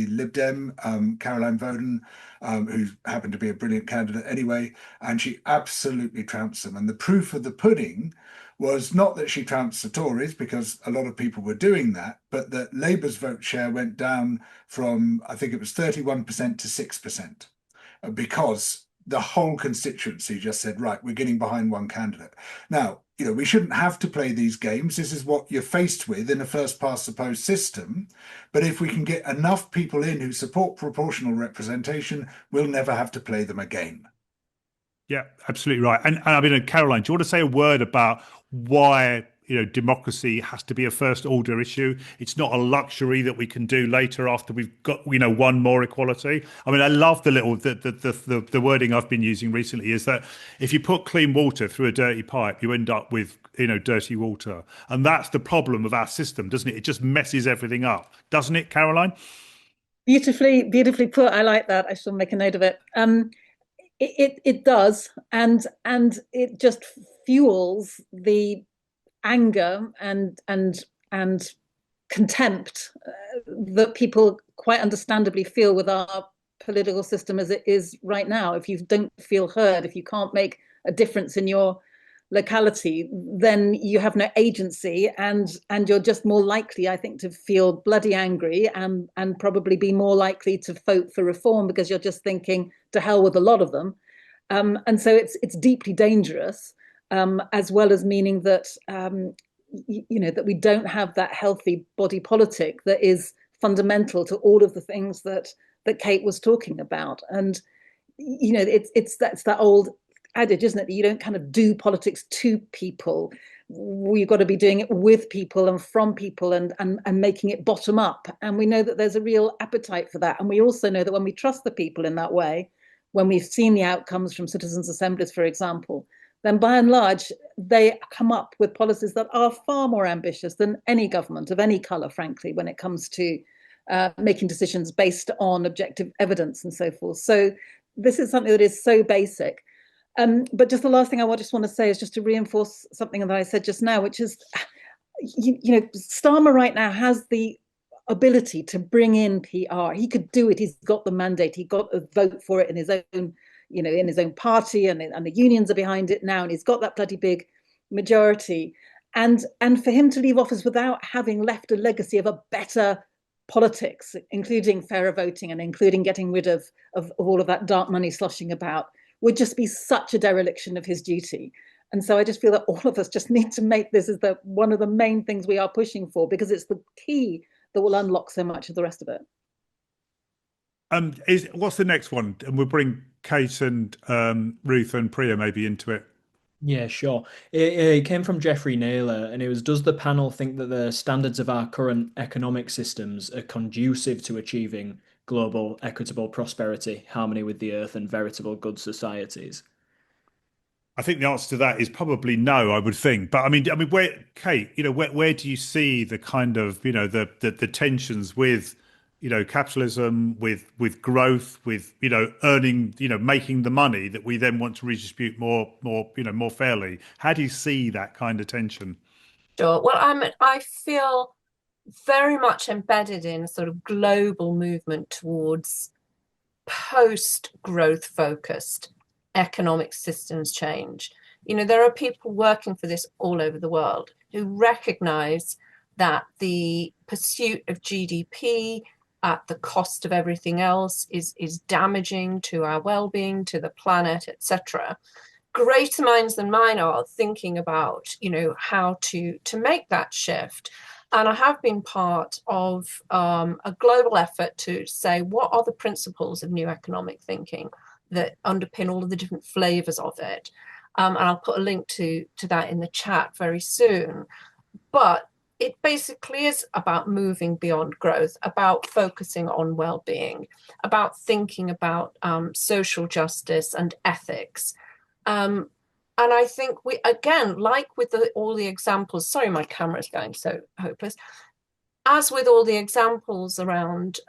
Lib Dem, Caroline Voden, who happened to be a brilliant candidate anyway, and she absolutely trounced them. And the proof of the pudding was not that she trounced the Tories, because a lot of people were doing that, but that Labour's vote share went down from, I think it was 31% to 6%, because the whole constituency just said, right, we're getting behind one candidate. Now, we shouldn't have to play these games. This is what you're faced with in a first past the post system. But if we can get enough people in who support proportional representation, we'll never have to play them again. Yeah, absolutely right. And I mean, Caroline, do you want to say a word about why democracy has to be a first order issue? It's not a luxury that we can do later after we've got won more equality. I mean, I love the wording I've been using recently is that if you put clean water through a dirty pipe, you end up with dirty water, and that's the problem of our system, doesn't it? It just messes everything up, doesn't it, Caroline? Beautifully put. I like that. I shall make a note of it. It does, and it just fuels the anger and contempt that people quite understandably feel with our political system as it is right now. If you don't feel heard, if you can't make a difference in your locality, then you have no agency, and you're just more likely, I think, to feel bloody angry and probably be more likely to vote for reform, because you're just thinking to hell with a lot of them. And so it's deeply dangerous, as well as meaning that that we don't have that healthy body politic that is fundamental to all of the things that Kate was talking about. And it's that old adage, isn't it, that you don't kind of do politics to people. We've got to be doing it with people and from people and making it bottom up. And we know that there's a real appetite for that. And we also know that when we trust the people in that way, when we've seen the outcomes from citizens' assemblies, for example, then by and large, they come up with policies that are far more ambitious than any government of any colour, frankly, when it comes to making decisions based on objective evidence and so forth. So this is something that is so basic. But just the last thing I just want to say is just to reinforce something that I said just now, which is, Starmer right now has the ability to bring in PR. He could do it. He's got the mandate. He got a vote for it in his own, in his own party, and the unions are behind it now. And he's got that bloody big majority, and for him to leave office without having left a legacy of a better politics, including fairer voting and including getting rid of all of that dark money sloshing about, would just be such a dereliction of his duty. And so I just feel that all of us just need to make this as one of the main things we are pushing for, because it's the key that will unlock so much of the rest of it. What's the next one? And we'll bring Kate and Ruth and Priya maybe into it. Yeah, sure. It came from Jeffrey Naylor, and it was, does the panel think that the standards of our current economic systems are conducive to achieving global equitable prosperity, harmony with the earth, and veritable good societies? I think the answer to that is probably no, I would think. But I mean, where, Kate, where do you see the kind of, the tensions with, capitalism, with growth, with, earning, making the money that we then want to redistribute more fairly? How do you see that kind of tension? Sure. Well, I feel very much embedded in a sort of global movement towards post-growth focused economic systems change. There are people working for this all over the world who recognize that the pursuit of GDP at the cost of everything else is damaging to our well-being, to the planet, etc. Greater minds than mine are thinking about, how to make that shift. And I have been part of a global effort to say, what are the principles of new economic thinking that underpin all of the different flavors of it? And I'll put a link to that in the chat very soon. But it basically is about moving beyond growth, about focusing on well-being, about thinking about social justice and ethics. And I think we, again, like with all the examples, sorry, my camera's going so hopeless. As with all the examples around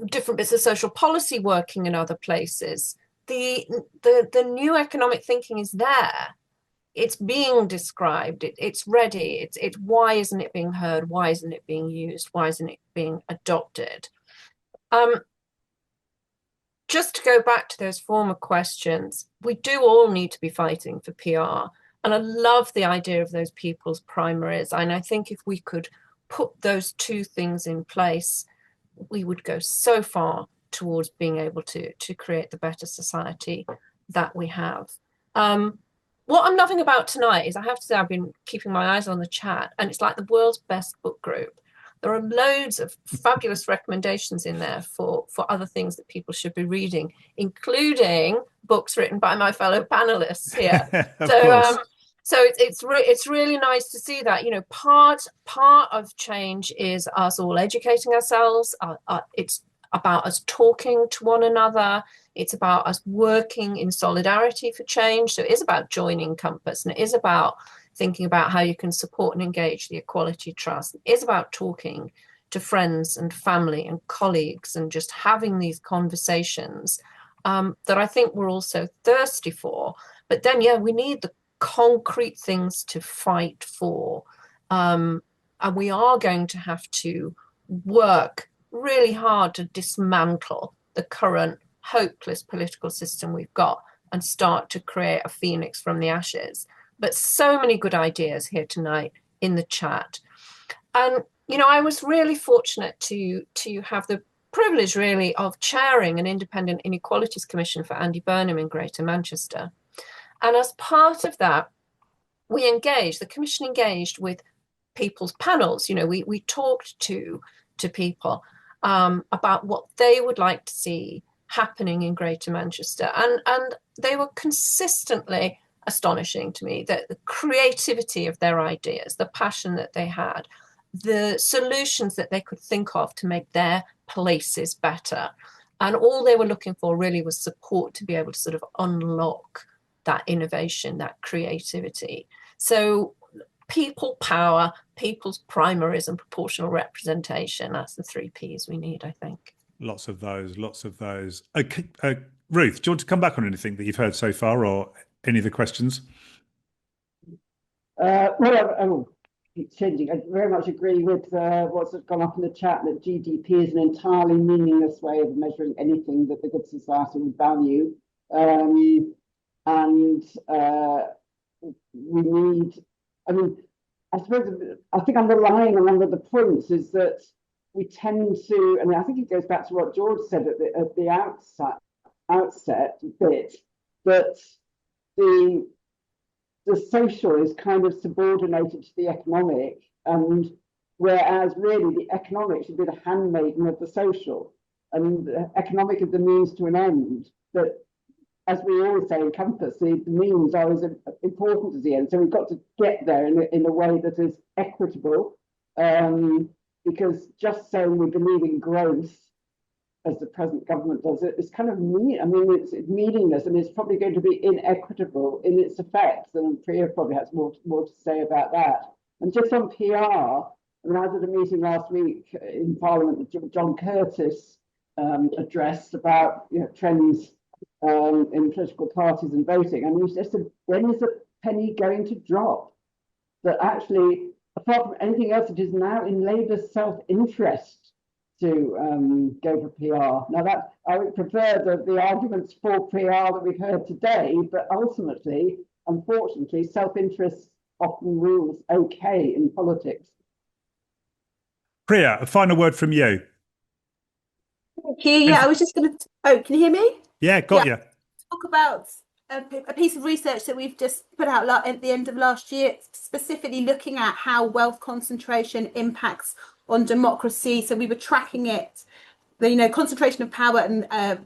different bits of social policy working in other places, the new economic thinking is there. It's being described. It's ready. It's why isn't it being heard? Why isn't it being used? Why isn't it being adopted? Just to go back to those former questions, we do all need to be fighting for PR. And I love the idea of those people's primaries. And I think if we could put those two things in place, we would go so far towards being able to create the better society that we have. What I'm loving about tonight is, I have to say, I've been keeping my eyes on the chat, and it's like the world's best book group. There are loads of fabulous recommendations in there for other things that people should be reading, including books written by my fellow panelists here. So it's really nice to see that, part of change is us all educating ourselves. It's about us talking to one another. It's about us working in solidarity for change. So it is about joining Compass, and it is about thinking about how you can support and engage the Equality Trust. It is about talking to friends and family and colleagues and just having these conversations that I think we're also thirsty for. But then, we need the concrete things to fight for. And we are going to have to work really hard to dismantle the current hopeless political system we've got and start to create a phoenix from the ashes. But so many good ideas here tonight in the chat. And, I was really fortunate to have the privilege, really, of chairing an independent inequalities commission for Andy Burnham in Greater Manchester. And as part of that, the commission engaged with people's panels. We talked to people about what they would like to see happening in Greater Manchester. And they were consistently astonishing to me, that the creativity of their ideas, the passion that they had, the solutions that they could think of to make their places better. And all they were looking for really was support to be able to sort of unlock that innovation, that creativity. So people power, people's primaries, and proportional representation, that's the 3 Ps we need, I think. Lots of those. Ruth, do you want to come back on anything that you've heard so far, or any of the questions? It's changing. I very much agree with what's gone up in the chat, that GDP is an entirely meaningless way of measuring anything that the good society would value. we need, I mean, I suppose, I think underlying one of the points is that we tend to, and I think it goes back to what George said at the outset bit, that the social is kind of subordinated to the economic, and whereas really the economic should be the handmaiden of the social, and the economic is the means to an end. But as we always say in Compass, the means are as important as the end. So we've got to get there in a way that is equitable, because just saying we believe in growth, as the present government does it, is kind of it's meaningless, and it's probably going to be inequitable in its effects. And Priya probably has more to say about that. And just on PR, I mean, I was at a meeting last week in Parliament that John Curtis addressed about trends in political parties and voting. And he just said, when is the penny going to drop? That actually, apart from anything else, it is now in Labour's self-interest to go for PR. Now, that I would prefer the arguments for PR that we've heard today, but ultimately, unfortunately, self-interest often rules okay in politics. Priya, a final word from you. Thank you. Yeah, I was just going to. Oh, can you hear me? Yeah, got you. Talk about a piece of research that we've just put out at the end of last year, specifically looking at how wealth concentration impacts on democracy. So we were tracking it, the concentration of power and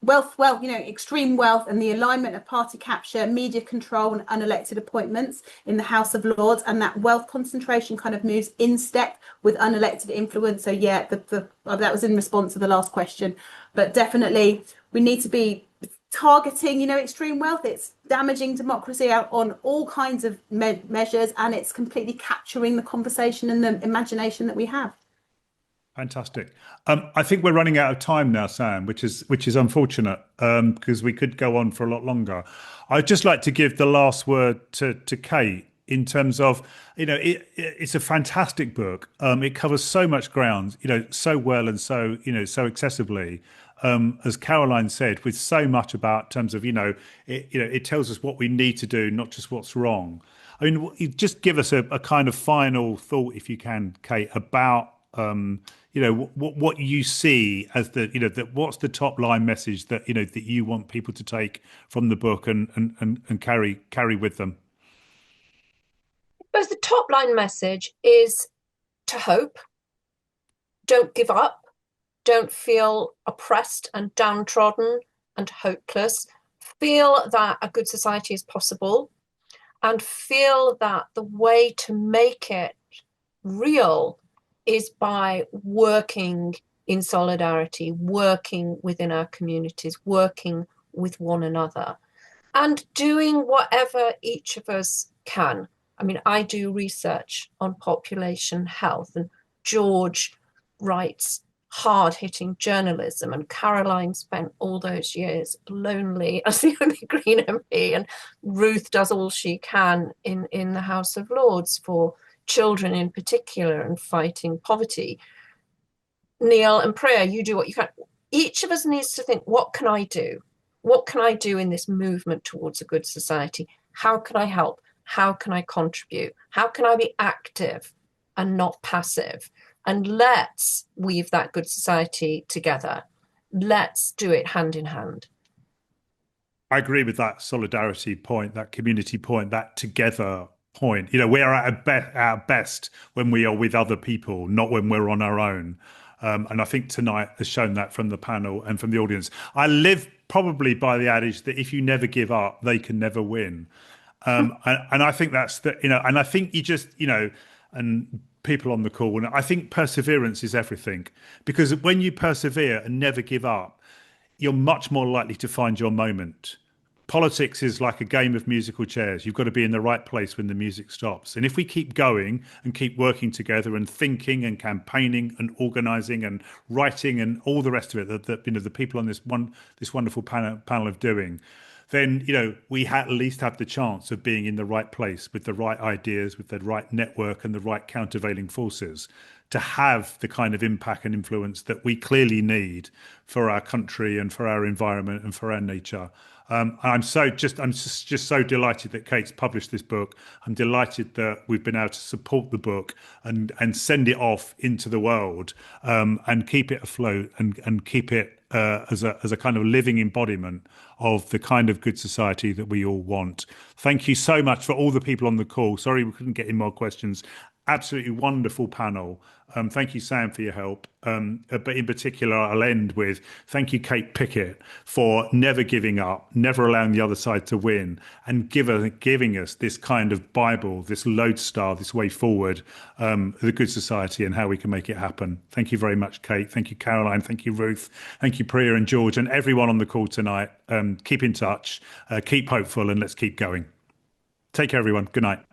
wealth, extreme wealth, and the alignment of party capture, media control, and unelected appointments in the House of Lords, and that wealth concentration kind of moves in step with unelected influence. So yeah, that was in response to the last question, but definitely we need to be targeting, extreme wealth. It's damaging democracy out on all kinds of measures, and it's completely capturing the conversation and the imagination that we have. Fantastic. I think we're running out of time now, Sam, which is unfortunate, because we could go on for a lot longer. I'd just like to give the last word to Kate in terms of, it's a fantastic book. It covers so much ground, so well and so, so accessibly. As Caroline said, with so much about terms of, it tells us what we need to do, not just what's wrong. I mean, just give us a kind of final thought, if you can, Kate, about what you see as what's the top line message that that you want people to take from the book and carry with them. But the top line message is to hope, don't give up, don't feel oppressed and downtrodden and hopeless, feel that a good society is possible, and feel that the way to make it real is by working in solidarity, working within our communities, working with one another, and doing whatever each of us can. I mean, I do research on population health, and George writes hard-hitting journalism, and Caroline spent all those years lonely as the only Green MP, and Ruth does all she can in the House of Lords for children in particular and fighting poverty. Neil and Priya, you do what you can. Each of us needs to think, what can I do? What can I do in this movement towards a good society? How can I help? How can I contribute? How can I be active and not passive? And let's weave that good society together. Let's do it hand in hand. I agree with that solidarity point, that community point, that together point. We are at our best when we are with other people, not when we're on our own. And I think tonight has shown that from the panel and from the audience. I live probably by the adage that if you never give up, they can never win. And I think that's and I think you just, and people on the call, and I think perseverance is everything, because when you persevere and never give up, you're much more likely to find your moment. Politics is like a game of musical chairs. You've got to be in the right place when the music stops. And if we keep going and keep working together and thinking and campaigning and organising and writing and all the rest of it that the people on this wonderful panel of doing, then we at least have the chance of being in the right place with the right ideas, with the right network and the right countervailing forces to have the kind of impact and influence that we clearly need for our country and for our environment and for our nature. I'm just so delighted that Kate's published this book. I'm delighted that we've been able to support the book and send it off into the world, and keep it afloat and keep it as a kind of living embodiment of the kind of good society that we all want. Thank you so much for all the people on the call. Sorry we couldn't get in more questions. Absolutely wonderful panel. Thank you, Sam, for your help. But in particular, I'll end with thank you, Kate Pickett, for never giving up, never allowing the other side to win, and giving us this kind of Bible, this lodestar, this way forward, the good society and how we can make it happen. Thank you very much, Kate. Thank you, Caroline. Thank you, Ruth. Thank you, Priya and George, and everyone on the call tonight. Keep in touch, keep hopeful, and let's keep going. Take care, everyone. Good night.